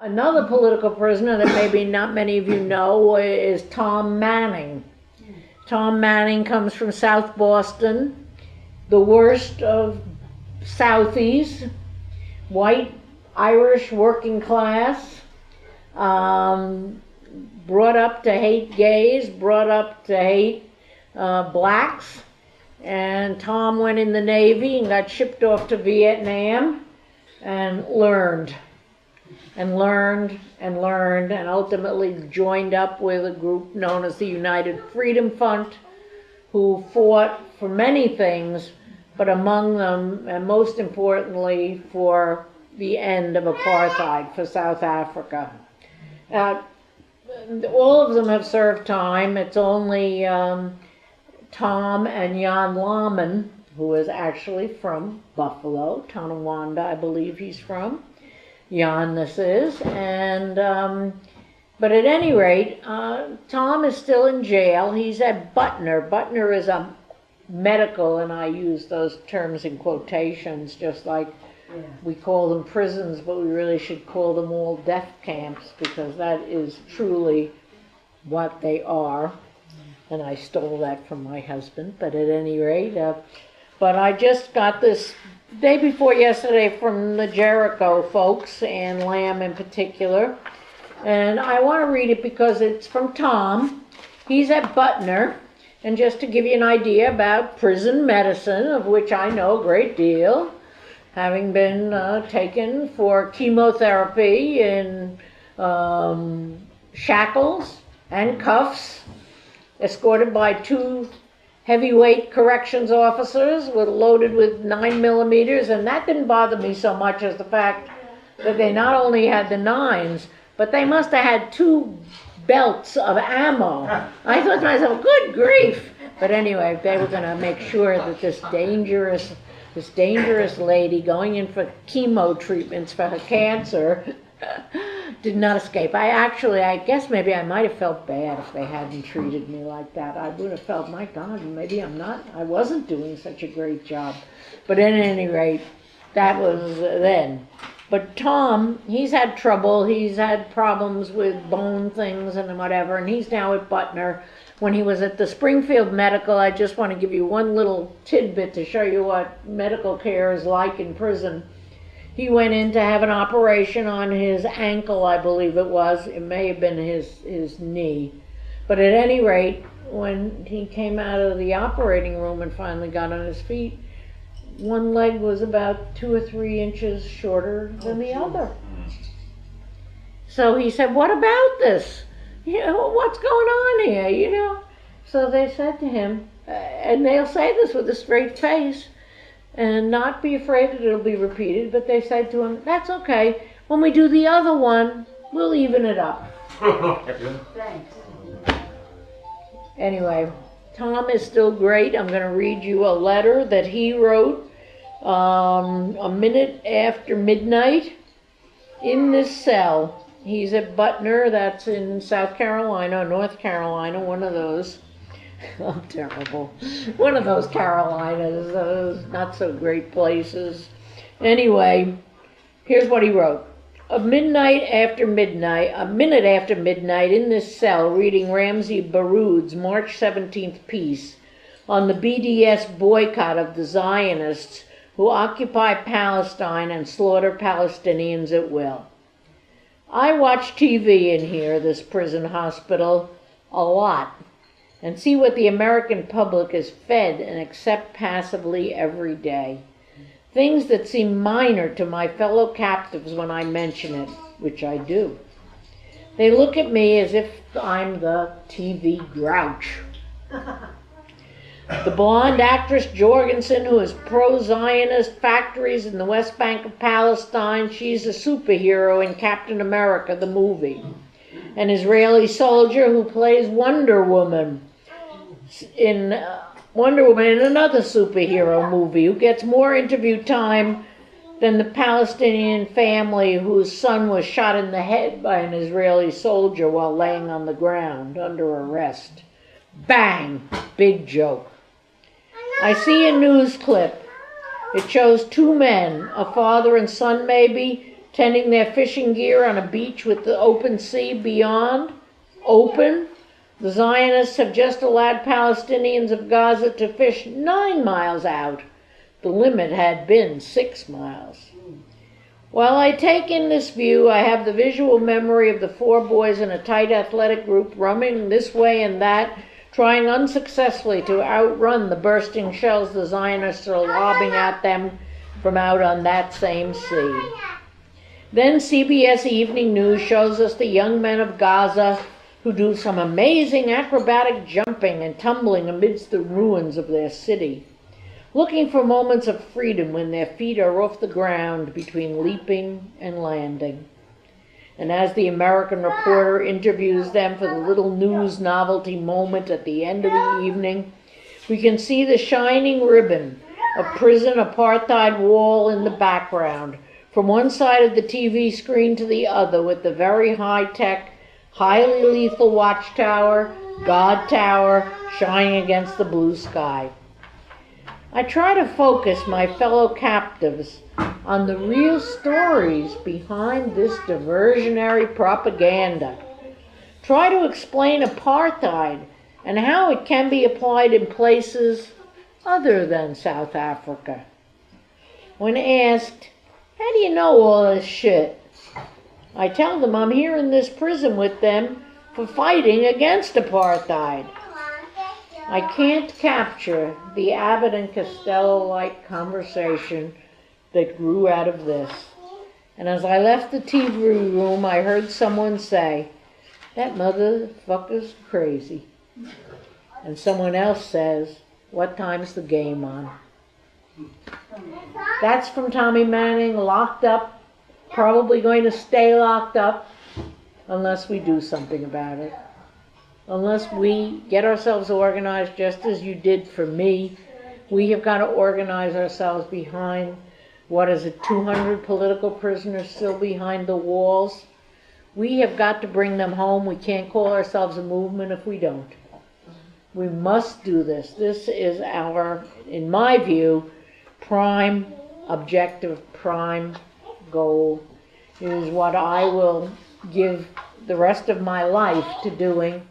Another political prisoner that maybe not many of you know is Tom Manning. Tom Manning comes from South Boston, the worst of Southies, white, Irish, working class, brought up to hate gays, brought up to hate blacks. And Tom went in the Navy and got shipped off to Vietnam and learned and ultimately joined up with a group known as the United Freedom Front, who fought for many things, but among them, and most importantly, for the end of apartheid for South Africa. All of them have served time. It's only Tom and Jan Lahman, who is actually from Buffalo, Tonawanda, I believe he's from. Jan, this is. And but at any rate, Tom is still in jail. He's at Butner. Butner is a medical, and I use those terms in quotations, just like we call them prisons, but we really should call them all death camps, because that is truly what they are. And I stole that from my husband, but at any rate, but I just got this day before yesterday from the Jericho folks, and Lamb in particular, and I want to read it because it's from Tom. He's at Butner, and just to give you an idea about prison medicine, of which I know a great deal, having been taken for chemotherapy in shackles and cuffs, escorted by 2 heavyweight corrections officers loaded with 9mm, and that didn't bother me so much as the fact that they not only had the 9s, but they must have had 2 belts of ammo. I thought to myself, good grief! But anyway, they were going to make sure that this dangerous lady going in for chemo treatments for her cancer did not escape. I guess maybe I might have felt bad if they hadn't treated me like that. I would have felt, my God, maybe I wasn't doing such a great job. But at any rate, that was then. But Tom, he's had trouble. He's had problems with bone things and whatever, and he's now at Butner. When he was at the Springfield Medical, I just want to give you one little tidbit to show you what medical care is like in prison. He went in to have an operation on his ankle, I believe it was. It may have been his knee. But at any rate, when he came out of the operating room and finally got on his feet, one leg was about 2 or 3 inches shorter than the other. So he said, what about this? What's going on here, So they said to him, and they'll say this with a straight face, and not be afraid that it'll be repeated, but they said to him, that's okay. When we do the other one, we'll even it up. Thanks. Anyway, Tom is still great. I'm going to read you a letter that he wrote a minute after midnight in this cell. He's at Butner, that's in South Carolina, North Carolina, one of those. I'm terrible. One of those Carolinas, those not so great places. Anyway, here's what he wrote. A minute after midnight, in this cell, reading Ramsey Baroud's March 17th piece on the BDS boycott of the Zionists who occupy Palestine and slaughter Palestinians at will. I watch TV in here, this prison hospital, a lot, and see what the American public is fed and accept passively every day. Things that seem minor to my fellow captives when I mention it, which I do. They look at me as if I'm the TV grouch. The blonde actress Jorgensen, who is pro-Zionist factories in the West Bank of Palestine, she's a superhero in Captain America, the movie. An Israeli soldier who plays Wonder Woman in another superhero movie, who gets more interview time than the Palestinian family whose son was shot in the head by an Israeli soldier while laying on the ground under arrest. Bang! Big joke. I see a news clip. It shows 2 men, a father and son maybe, tending their fishing gear on a beach with the open sea beyond. Open. The Zionists have just allowed Palestinians of Gaza to fish 9 miles out. The limit had been 6 miles. While I take in this view, I have the visual memory of the 4 boys in a tight athletic group running this way and that, trying unsuccessfully to outrun the bursting shells the Zionists are lobbing at them from out on that same sea. Then CBS Evening News shows us the young men of Gaza who do some amazing acrobatic jumping and tumbling amidst the ruins of their city, looking for moments of freedom when their feet are off the ground between leaping and landing. And as the American reporter interviews them for the little news novelty moment at the end of the evening, we can see the shining ribbon of prison apartheid wall in the background, from one side of the TV screen to the other, with the very high-tech, highly lethal watchtower, God Tower, shining against the blue sky. I try to focus my fellow captives on the real stories behind this diversionary propaganda. Try to explain apartheid and how it can be applied in places other than South Africa. When asked, "How do you know all this shit?" I tell them I'm here in this prison with them for fighting against apartheid. I can't capture the Abbott and Costello-like conversation that grew out of this. And as I left the TV room, I heard someone say, "That motherfucker's crazy." And someone else says, "What time's the game on?" That's from Tommy Manning, locked up, probably going to stay locked up unless we do something about it. Unless we get ourselves organized just as you did for me. We have got to organize ourselves behind, 200 political prisoners still behind the walls? We have got to bring them home. We can't call ourselves a movement if we don't. We must do this. This is our, in my view, prime objective, prime goal. It is what I will give the rest of my life to doing.